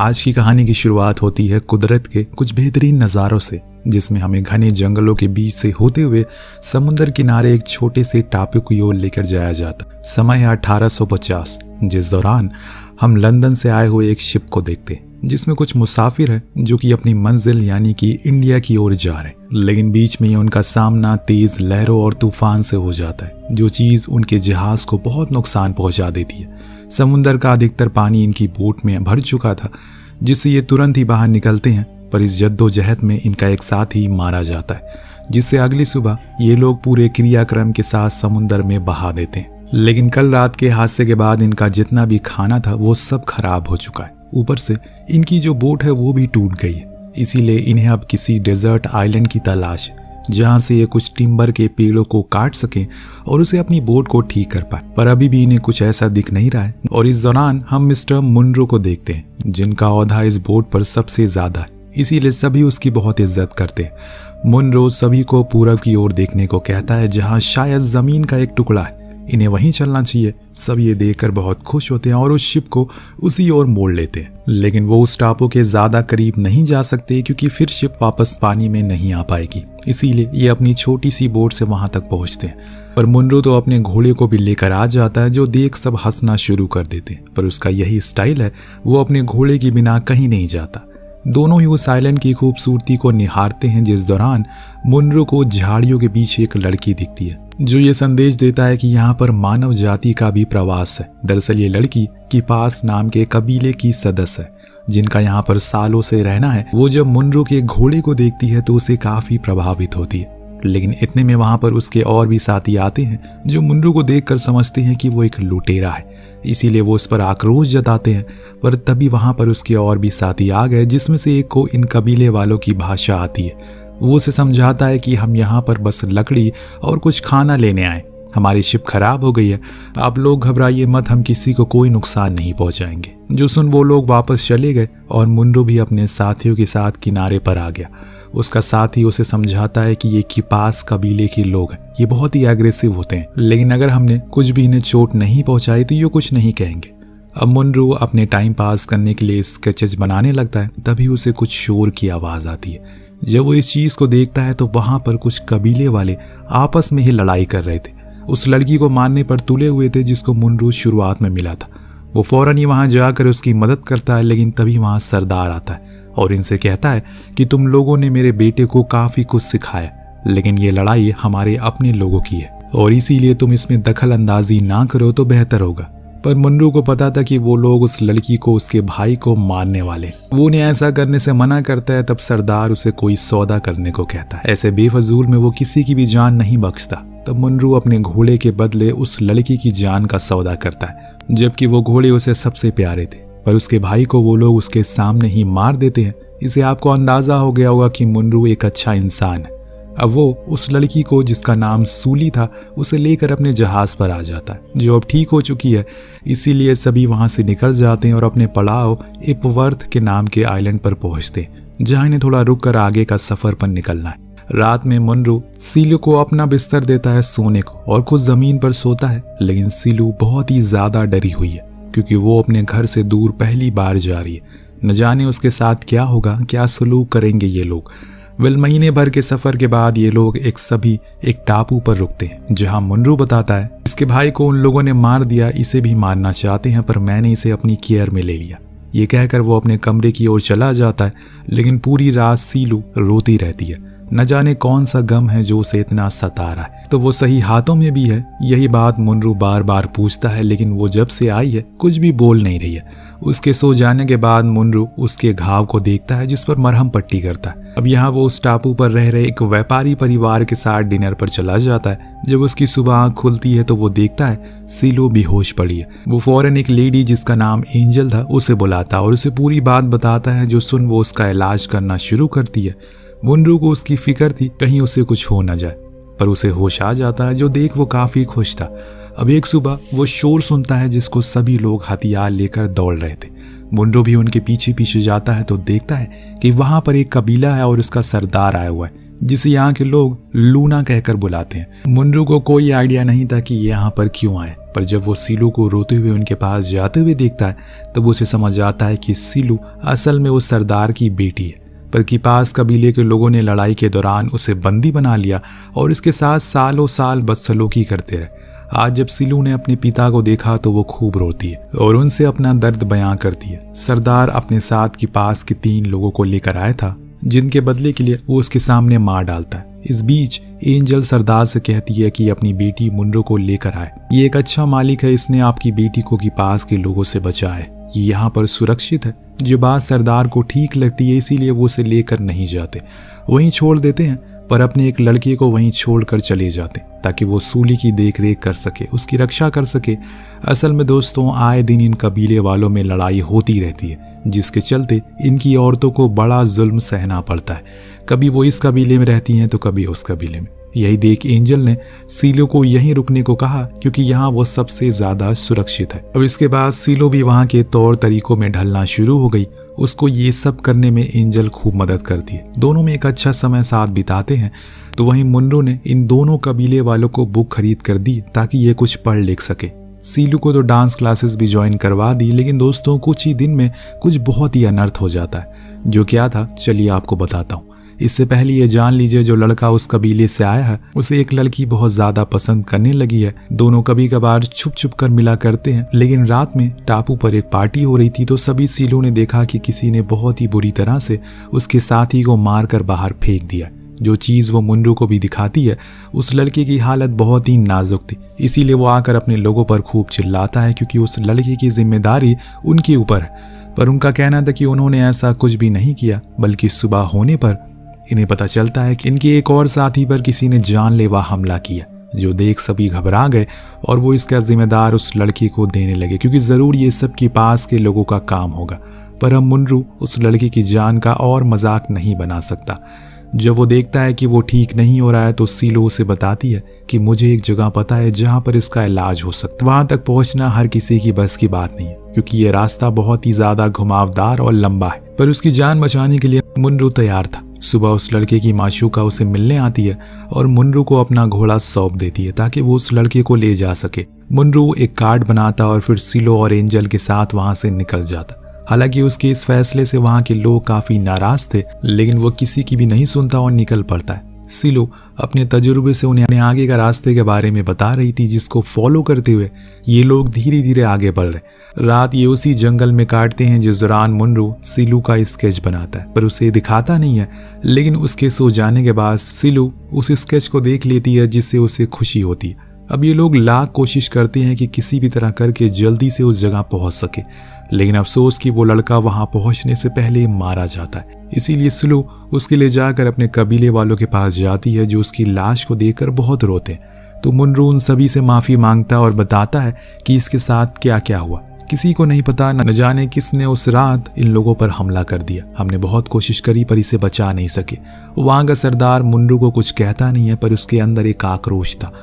आज की कहानी की शुरुआत होती है कुदरत के कुछ बेहतरीन नज़ारों से, जिसमें हमें घने जंगलों के बीच से होते हुए समुद्र किनारे एक छोटे से टापू की ओर लेकर जाया जाता। समय है 1850, जिस दौरान हम लंदन से आए हुए एक शिप को देखते हैं जिसमें कुछ मुसाफिर हैं जो कि अपनी मंजिल यानी कि इंडिया की ओर जा रहे हैं। लेकिन बीच में ही उनका सामना तेज लहरों और तूफान से हो जाता है, जो चीज़ उनके जहाज को बहुत नुकसान पहुंचा देती है। समुद्र का अधिकतर पानी इनकी बोट में भर चुका था, जिससे ये तुरंत ही बाहर निकलते हैं, पर इस जद्दोजहद में इनका एक साथी मारा जाता है, जिससे अगली सुबह ये लोग पूरे क्रियाक्रम के साथ समुद्र में बहा देते हैं। लेकिन कल रात के हादसे के बाद इनका जितना भी खाना था वो सब खराब हो चुका है। ऊपर से इनकी जो बोट है वो भी टूट गई है, इसीलिए इन्हें अब किसी डेजर्ट आइलैंड की तलाश है जहां से ये कुछ टिम्बर के पेड़ों को काट सकें और उसे अपनी बोट को ठीक कर पाए। पर अभी भी इन्हें कुछ ऐसा दिख नहीं रहा है। और इस दौरान हम मिस्टर मुनरो को देखते हैं, जिनका ओहदा इस बोट पर सबसे ज्यादा है, इसीलिए सभी उसकी बहुत इज्जत करते हैं। मुनरो सभी को पूरब की ओर देखने को कहता है, जहां शायद जमीन का एक टुकड़ा है, इन्हें वहीं चलना चाहिए। सब ये देखकर बहुत खुश होते हैं और उस शिप को उसी ओर मोड़ लेते हैं। लेकिन वो उस टापू के ज्यादा करीब नहीं जा सकते, क्योंकि फिर शिप वापस पानी में नहीं आ पाएगी। इसीलिए ये अपनी छोटी सी बोट से वहां तक पहुंचते हैं। पर मुनरो तो अपने घोड़े को भी लेकर आ जाता है, जो देख सब हंसना शुरू कर देते हैं। पर उसका यही स्टाइल है, वो अपने घोड़े के बिना कहीं नहीं जाता। दोनों ही उस आइलैंड की खूबसूरती को निहारते हैं, जिस दौरान मुनरो को झाड़ियों के पीछे एक लड़की दिखती है, जो ये संदेश देता है कि यहाँ पर मानव जाति का भी प्रवास है। दरअसल ये लड़की किपास नाम के कबीले की सदस्य है, जिनका यहाँ पर सालों से रहना है। वो जब मुनरो के घोड़े को देखती है तो उसे काफी प्रभावित होती है। लेकिन इतने में वहां पर उसके और भी साथी आते हैं, जो मुनरो को देखकर समझते हैं कि वो एक लुटेरा है, इसीलिए वो उस पर आक्रोश जताते हैं। पर तभी वहां पर उसके और भी साथी आ गए, जिसमें से एक को इन कबीले वालों की भाषा आती है। वो उसे समझाता है कि हम यहाँ पर बस लकड़ी और कुछ खाना लेने आए, हमारी शिप खराब हो गई है, आप लोग घबराइए मत, हम किसी को कोई नुकसान नहीं पहुंचाएंगे। जो सुन वो लोग वापस चले गए और मुनरो भी अपने साथियों के साथ किनारे पर आ गया। उसका साथी उसे समझाता है कि ये किपास कबीले के लोग हैं, ये बहुत ही एग्रेसिव होते हैं, लेकिन अगर हमने कुछ भी इन्हें चोट नहीं पहुंचाई तो ये कुछ नहीं कहेंगे। अब मुनरो अपने टाइम पास करने के लिए स्केचेस बनाने लगता है। तभी उसे कुछ शोर की आवाज आती है। जब वो इस चीज को देखता है तो वहां पर कुछ कबीले वाले आपस में ही लड़ाई कर रहे थे, उस लड़की को मारने पर तुले हुए थे, जिसको मुनरो शुरुआत में मिला था। वो फौरन ही वहां जाकर उसकी मदद करता है, लेकिन तभी वहां सरदार आता है और इनसे कहता है कि तुम लोगों ने मेरे बेटे को काफी कुछ सिखाया, लेकिन ये लड़ाई हमारे अपने लोगों की है और इसीलिए तुम इसमें दखल अंदाजी ना करो तो बेहतर होगा। पर मुनरो को पता था कि वो लोग उस लड़की को उसके भाई को मारने वाले। वो उन्हें ऐसा करने से मना करता है। तब सरदार उसे कोई सौदा करने को कहता है। ऐसे बेफजूल में वो किसी की भी जान नहीं बख्शता। तब मुनरो अपने घोड़े के बदले उस लड़की की जान का सौदा करता है, जबकि वो घोड़े उसे सबसे प्यारे थे। पर उसके भाई को वो लोग उसके सामने ही मार देते हैं। इसे आपको अंदाजा हो गया होगा कि मुनरो एक अच्छा इंसान है। अब वो उस लड़की को, जिसका नाम सूली था, उसे लेकर अपने जहाज पर आ जाता है, जो अब ठीक हो चुकी है। इसीलिए सभी वहां से निकल जाते हैं और अपने पड़ाव इपवर्थ के नाम के आइलैंड पर पहुंचते हैं, जहां इन्हें थोड़ा रुक कर आगे का सफर पर निकलना है। रात में मुनरो सीलू को अपना बिस्तर देता है सोने को और खुद जमीन पर सोता है। लेकिन सीलू बहुत ही ज्यादा डरी हुई है, क्योंकि वो अपने घर से दूर पहली बार जा रही है। न जाने उसके साथ क्या होगा, क्या सलूक करेंगे ये लोग। महीने भर के सफर के बाद ये लोग एक टापू पर रुकते हैं, जहां मुनरो बताता है इसके भाई को उन लोगों ने मार दिया, इसे भी मारना चाहते हैं, पर मैंने इसे अपनी केयर में ले लिया। ये कहकर वो अपने कमरे की ओर चला जाता है। लेकिन पूरी रात सीलू रोती रहती है, न जाने कौन सा गम है जो उसे इतना सता रहा है। तो वो सही हाथों में भी है, यही बात मुनरो बार बार पूछता है, लेकिन वो जब से आई है कुछ भी बोल नहीं रही है। उसके सो जाने के बाद मुनरो उसके घाव को देखता है, जिस पर मरहम पट्टी करता है। अब यहाँ वो उस टापू पर रह रहे एक व्यापारी परिवार के साथ डिनर पर चला जाता है। जब उसकी सुबह आँख खुलती है तो वो देखता है सीलू बेहोश पड़ी है। वो फौरन एक लेडी, जिसका नाम एंजल था, उसे बुलाता है और उसे पूरी बात बताता है, जो सुन वो उसका इलाज करना शुरू करती है। मुनरो को उसकी फिक्र थी कहीं उसे कुछ हो न जाए, पर उसे होश आ जाता है, जो देख वो काफी खुश था। अब एक सुबह वो शोर सुनता है, जिसको सभी लोग हथियार लेकर दौड़ रहे थे। मुनरो भी उनके पीछे पीछे जाता है तो देखता है कि वहां पर एक कबीला है और उसका सरदार आया हुआ है, जिसे यहाँ के लोग लूना कहकर बुलाते हैं। मुनरू को कोई आइडिया नहीं था कि ये यहाँ पर क्यों आए, पर जब वो सीलू को रोते हुए उनके पास जाते हुए देखता है तब उसे समझ आता है कि सीलू असल में उस सरदार की बेटी है। पर किपास कबीले के लोगों ने लड़ाई के दौरान उसे बंदी बना लिया और इसके साथ सालों साल बदसलूकी करते रहे। आज जब सीलू ने अपने पिता को देखा तो वो खूब रोती है और उनसे अपना दर्द बयां करती है। सरदार अपने साथ किपास के 3 लोगों को लेकर आया था, जिनके बदले के लिए वो उसके सामने मार डालता है। इस बीच एंजल सरदार से कहती है कि अपनी बेटी मुनरू को लेकर आए। ये एक अच्छा मालिक है, इसने आपकी बेटी को किपास के लोगों से बचाया है। ये यहाँ पर सुरक्षित है। जो बात सरदार को ठीक लगती है इसीलिए वो उसे लेकर नहीं जाते, वहीं छोड़ देते हैं, पर अपने एक लड़के को वहीं छोड़कर चले जाते ताकि वो सूली की देखरेख कर सके, उसकी रक्षा कर सके। असल में दोस्तों, आए दिन इन कबीले वालों में लड़ाई होती रहती है, जिसके चलते इनकी औरतों को बड़ा जुल्म सहना पड़ता है। कभी वो इस कबीले में रहती हैं तो कभी उस कबीले में। यही देख एंजल ने सीलो को यहीं रुकने को कहा क्योंकि यहाँ वो सबसे ज्यादा सुरक्षित है। अब इसके बाद सीलो भी वहाँ के तौर तरीकों में ढलना शुरू हो गई। उसको ये सब करने में एंजल खूब मदद करती है। दोनों में एक अच्छा समय साथ बिताते हैं। तो वहीं मुनरू ने इन दोनों कबीले वालों को बुक खरीद कर दी ताकि ये कुछ पढ़ लिख सके। सीलू को तो डांस क्लासेस भी ज्वाइन करवा दी, लेकिन दोस्तों कुछ ही दिन में कुछ बहुत ही अनर्थ हो जाता है। जो क्या था चलिए आपको बताता हूँ। इससे पहले ये जान लीजिए, जो लड़का उस कबीले से आया है उसे एक लड़की बहुत ज्यादा पसंद करने लगी है। दोनों कभी कभार छुप छुप कर मिला करते हैं, लेकिन रात में टापू पर एक पार्टी हो रही थी तो सभी सीलू ने देखा कि किसी ने बहुत ही बुरी तरह से उसके साथी को मारकर बाहर फेंक दिया। जो चीज वो मुनरू को भी दिखाती है, उस लड़के की हालत बहुत ही नाजुक थी। इसीलिए वो आकर अपने लोगों पर खूब चिल्लाता है क्योंकि उस लड़के की जिम्मेदारी उनके ऊपर है। पर उनका कहना था कि उन्होंने ऐसा कुछ भी नहीं किया, बल्कि सुबह होने पर इन्हें पता चलता है कि इनके एक और साथी पर किसी ने जानलेवा हमला किया। जो देख सभी घबरा गए और वो इसका जिम्मेदार उस लड़के को देने लगे क्योंकि जरूर ये सब के पास के लोगों का काम होगा। पर अब मुनरू उस लड़के की जान का और मजाक नहीं बना सकता। जब वो देखता है कि वो ठीक नहीं हो रहा है तो सीलो उसे बताती है कि मुझे एक जगह पता है जहाँ पर इसका इलाज हो सकता है। वहां तक पहुंचना हर किसी की बस की बात नहीं है क्योंकि ये रास्ता बहुत ही ज्यादा घुमावदार और लंबा है। पर उसकी जान बचाने के लिए मुनरू तैयार था। सुबह उस लड़के की माशूका उसे मिलने आती है और मुनरू को अपना घोड़ा सौंप देती है ताकि वो उस लड़के को ले जा सके। मुनरू एक कार्ड बनाता और फिर सीलो और एंजल के साथ वहां से निकल जाता। हालांकि उसके इस फैसले से वहां के लोग काफी नाराज थे, लेकिन वो किसी की भी नहीं सुनता और निकल पड़ता है। सीलो अपने तजुर्बे से उन्हें आगे का रास्ते के बारे में बता रही थी, जिसको फॉलो करते हुए ये लोग धीरे धीरे आगे बढ़ रहे। रात ये उसी जंगल में काटते हैं जिस दौरान मुनरू सीलू का स्केच बनाता है, पर उसे दिखाता नहीं है। लेकिन उसके सो जाने के बाद सीलू उस स्केच को देख लेती है जिससे उसे खुशी होती है। अब ये लोग लाख कोशिश करते हैं कि किसी भी तरह करके जल्दी से उस जगह पहुंच सके, लेकिन अफसोस कि वो लड़का वहां पहुंचने से पहले मारा जाता है। इसीलिए सीलू उसके ले जाकर अपने कबीले वालों के पास जाती है जो उसकी लाश को देखकर बहुत रोते हैं। तो मुनरू उन सभी से माफी मांगता है और बताता है कि इसके साथ क्या क्या हुआ। किसी को नहीं पता, न जाने किसने उस रात इन लोगों पर हमला कर दिया। हमने बहुत कोशिश करी पर इसे बचा नहीं सके। वहां का सरदार मुनरू को कुछ कहता नहीं है, पर उसके अंदर एक आक्रोश था।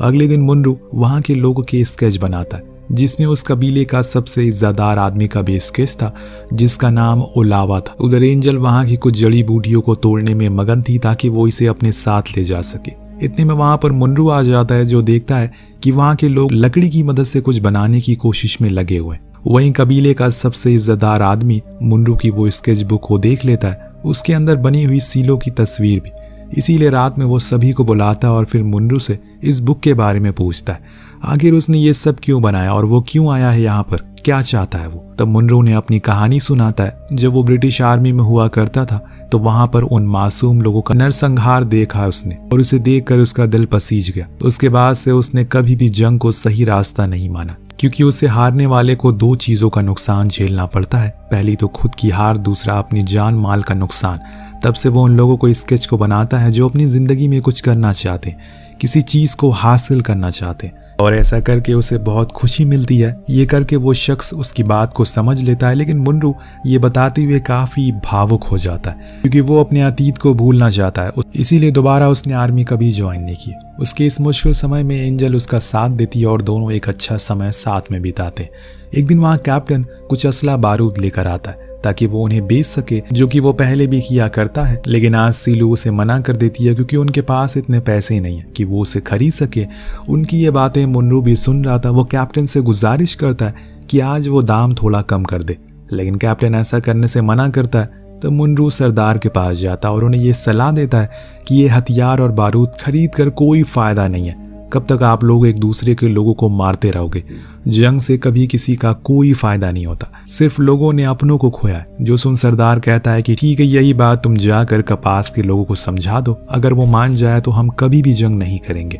अगले दिन मुनरू वहां के लोगों के स्केच बनाता है जिसमें उस कबीले का सबसे इज्जतदार आदमी का भी स्केच था जिसका नाम ओलावा था। उधर एंजल वहां की कुछ जड़ी बूटियों को तोड़ने में मगन थी ताकि वो इसे अपने साथ ले जा सके। इतने में वहां पर मुनरू आ जाता है जो देखता है कि वहां के लोग लकड़ी की मदद से कुछ बनाने की कोशिश में लगे हुए। वहीं कबीले का सबसे इज्जतदार आदमी मुनरू की वो स्केच बुक को देख लेता है, उसके अंदर बनी हुई सीलो की तस्वीर भी। इसीलिए रात में वो सभी को बुलाता है और फिर मुनरू से इस बुक के बारे में पूछता है, आखिर उसने ये सब क्यों बनाया और वो क्यों आया है यहाँ पर, क्या चाहता है वो। तब मुनरू ने अपनी कहानी सुनाता है। जब वो ब्रिटिश आर्मी में हुआ करता था तो वहां पर उन मासूम लोगों का नरसंहार देखा उसने और उसे देखकर उसका दिल पसीज गया। उसके बाद से उसने कभी भी जंग को सही रास्ता नहीं माना क्योंकि उसे हारने वाले को 2 चीजों का नुकसान झेलना पड़ता है, पहली तो खुद की हार, दूसरा अपनी जान माल का नुकसान। तब से वो उन लोगों को स्केच को बनाता है जो अपनी जिंदगी में कुछ करना चाहते, किसी चीज को हासिल करना चाहते, और ऐसा करके उसे बहुत खुशी मिलती है। ये करके वो शख्स उसकी बात को समझ लेता है, लेकिन मुनरू ये बताते हुए काफी भावुक हो जाता है क्योंकि वो अपने अतीत को भूलना चाहता है। इसीलिए दोबारा उसने आर्मी कभी ज्वाइन नहीं की। उसके इस मुश्किल समय में एंजल उसका साथ देती है और दोनों एक अच्छा समय साथ में बिताते। एक दिन वहाँ कैप्टन कुछ असला बारूद लेकर आता है ताकि वो उन्हें बेच सके, जो कि वो पहले भी किया करता है। लेकिन आज सीलू उसे मना कर देती है क्योंकि उनके पास इतने पैसे नहीं है कि वो उसे खरीद सके। उनकी ये बातें मुनरू भी सुन रहा था। वो कैप्टन से गुजारिश करता है कि आज वो दाम थोड़ा कम कर दे, लेकिन कैप्टन ऐसा करने से मना करता है। तो मुनरू सरदार के पास जाता है और उन्हें ये सलाह देता है कि ये हथियार और बारूद खरीद कर कोई फायदा नहीं है। कब तक आप लोग एक दूसरे के लोगों को मारते रहोगे? जंग से कभी किसी का कोई फायदा नहीं होता, सिर्फ लोगों ने अपनों को खोया है। जो सुन सरदार कहता है कि ठीक है, यही बात तुम जाकर कपास के लोगों को समझा दो, अगर वो मान जाए तो हम कभी भी जंग नहीं करेंगे।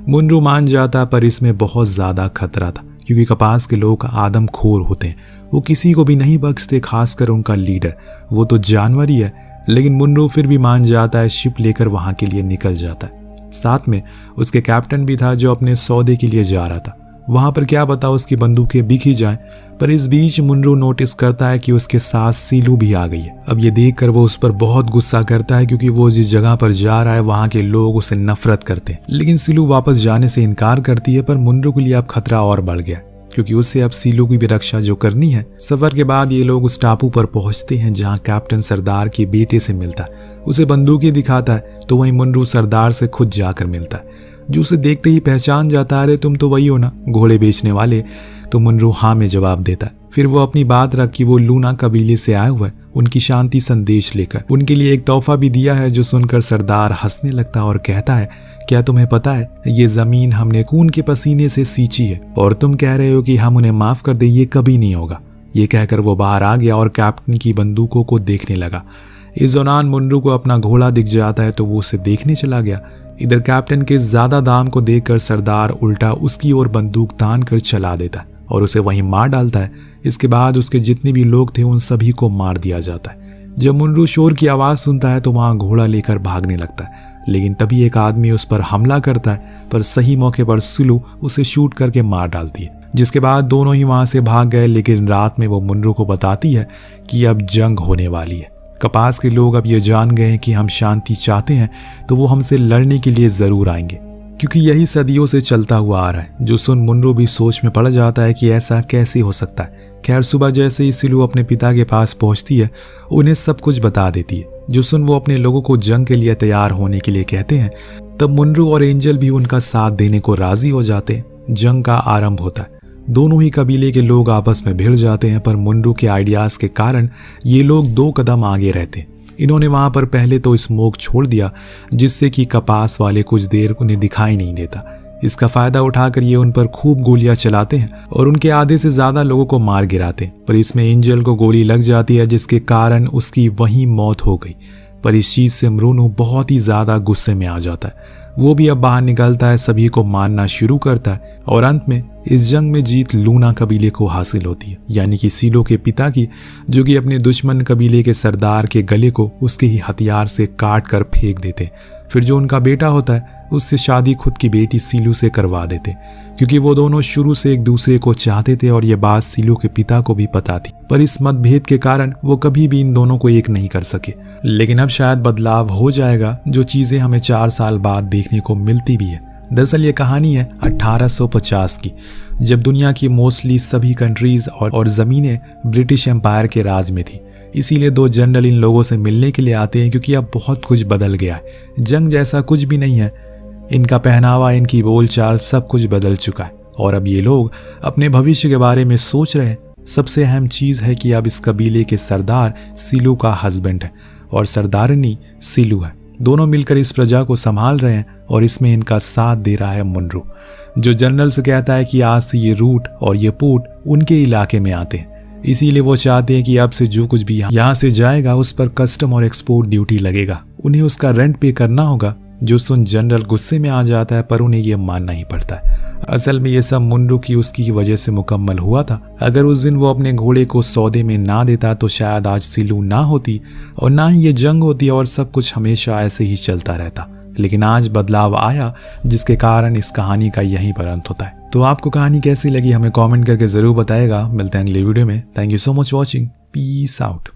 मुनरू मान जाता, पर इसमें बहुत ज्यादा खतरा था क्योंकि कपास के लोग आदमखोर होते हैं। वो किसी को भी नहीं बख्शते, खासकर उनका लीडर, वो तो जानवर ही है। लेकिन मुनरू फिर भी मान जाता है, शिप लेकर वहां के लिए निकल जाता है। साथ में उसके कैप्टन भी था जो अपने सौदे के लिए जा रहा था। वहां पर क्या पता उसकी बंदूकें बिक ही जाएं, पर इस बीच मुनरू नोटिस करता है कि उसके साथ सीलू भी आ गई है। अब ये देखकर वो उस पर बहुत गुस्सा करता है क्योंकि वो जिस जगह पर जा रहा है वहां के लोग उसे नफरत करते हैं। लेकिन सीलू वापस जाने से इनकार करती है, पर मुनरू के लिए अब खतरा और बढ़ गया क्योंकि उससे अब सीलू की भी रक्षा जो करनी है। सफर के बाद ये लोग उस टापू पर पहुंचते हैं जहां कैप्टन सरदार के बेटे से मिलता है। उसे बंदूकें दिखाता है तो वहीं मुनरू सरदार से खुद जाकर मिलता है, जो उसे देखते ही पहचान जाता है, अरे तुम तो वही हो ना, घोड़े बेचने वाले। तो मुनरू हाँ में जवाब देता है। फिर वो अपनी बात रख कि वो लूना कबीले से आया हुआ है, उनकी शांति संदेश लेकर। उनके लिए एक तोहफा भी दिया है, जो सुनकर सरदार हंसने लगता है और कहता है, क्या तुम्हें पता है ये जमीन हमने खून के पसीने से सींची है और तुम कह रहे हो कि हम उन्हें माफ कर दे? ये कभी नहीं होगा। ये कहकर वो बाहर आ गया और कैप्टन की बंदूकों को देखने लगा। इस दौरान मुनरू को अपना घोड़ा दिख जाता है तो वो उसे देखने चला गया। इधर कैप्टन के ज्यादा दाम को देखकर सरदार उल्टा उसकी ओर बंदूक तान कर चला देता है और उसे वहीं मार डालता है। इसके बाद उसके जितने भी लोग थे उन सभी को मार दिया जाता है। जब मुनरू शोर की आवाज सुनता है तो वहां घोड़ा लेकर भागने लगता है, लेकिन तभी एक आदमी उस पर हमला करता है, पर सही मौके पर सीलू उसे शूट करके मार डालती है। जिसके बाद दोनों ही वहां से भाग गए। लेकिन रात में वो मुनरू को बताती है कि अब जंग होने वाली है। कपास के लोग अब ये जान गए हैं कि हम शांति चाहते हैं तो वो हमसे लड़ने के लिए जरूर आएंगे, क्योंकि यही सदियों से चलता हुआ आ रहा है। जो सुन मुनरू भी सोच में पड़ जाता है कि ऐसा कैसे हो सकता है। खैर सुबह जैसे ही सीलू अपने पिता के पास पहुंचती है, उन्हें सब कुछ बता देती है। जो सुन वो अपने लोगों को जंग के लिए तैयार होने के लिए कहते हैं। तब मुनरू और एंजल भी उनका साथ देने को राजी हो जाते हैं। जंग का आरंभ होता है। दोनों ही कबीले के लोग आपस में भिड़ जाते हैं, पर मुनरू के आइडियाज के कारण ये लोग 2 कदम आगे रहते हैं। इन्होंने वहां पर पहले तो स्मोक छोड़ दिया, जिससे कि कपास वाले कुछ देर उन्हें दिखाई नहीं देता। इसका फायदा उठाकर ये उन पर खूब गोलियां चलाते हैं और उनके आधे से ज्यादा लोगों को मार गिराते हैं। पर इसमें एंजल को गोली लग जाती है, जिसके कारण उसकी वहीं मौत हो गई। पर इस चीज से मरूनू बहुत ही ज्यादा गुस्से में आ जाता है। वो भी अब बाहर निकलता है, सभी को मारना शुरू करता है और अंत में इस जंग में जीत लूना कबीले को हासिल होती है, यानी कि सीलो के पिता की, जो कि अपने दुश्मन कबीले के सरदार के गले को उसके ही हथियार से काट कर फेंक देते। फिर जो उनका बेटा होता है उससे शादी खुद की बेटी सीलू से करवा देते, क्योंकि वो दोनों शुरू से एक दूसरे को चाहते थे और ये बात सीलू के पिता को भी पता थी। पर इस मतभेद के कारण वो कभी भी इन दोनों को एक नहीं कर सके। लेकिन अब शायद बदलाव हो जाएगा, जो चीजें हमें 4 साल बाद देखने को मिलती भी है। दरअसल ये कहानी है 1850 की, जब दुनिया की मोस्टली सभी कंट्रीज और जमीनें ब्रिटिश एम्पायर के राज में थी। इसीलिए 2 जनरल इन लोगों से मिलने के लिए आते हैं, क्योंकि अब बहुत कुछ बदल गया है। जंग जैसा कुछ भी नहीं है। इनका पहनावा, इनकी बोलचाल, सब कुछ बदल चुका है और अब ये लोग अपने भविष्य के बारे में सोच रहे हैं। सबसे अहम चीज है कि अब इस कबीले के सरदार सीलू का हस्बैंड है और सरदारनी सीलू है। दोनों मिलकर इस प्रजा को संभाल रहे हैं और इसमें इनका साथ दे रहा है मुनरू, जो जनरल से कहता है कि आज से ये रूट और ये पोर्ट उनके इलाके में आते हैं। इसीलिए वो चाहते हैं कि अब से जो कुछ भी यहाँ से जाएगा उस पर कस्टम और एक्सपोर्ट ड्यूटी लगेगा, उन्हें उसका रेंट पे करना होगा। जो सुन जनरल गुस्से में आ जाता है, पर उन्हें यह मानना ही पड़ता है। असल में ये सब मुनरू की उसकी वजह से मुकम्मल हुआ था। अगर उस दिन वो अपने घोड़े को सौदे में ना देता तो शायद आज सीलू ना होती और ना ही ये जंग होती और सब कुछ हमेशा ऐसे ही चलता रहता। लेकिन आज बदलाव आया, जिसके कारण इस कहानी का यहीं पर अंत होता है। तो आपको कहानी कैसी लगी हमें कमेंट करके जरूर बताएगा। मिलते हैं अगले वीडियो में। Thank you so much watching. Peace out.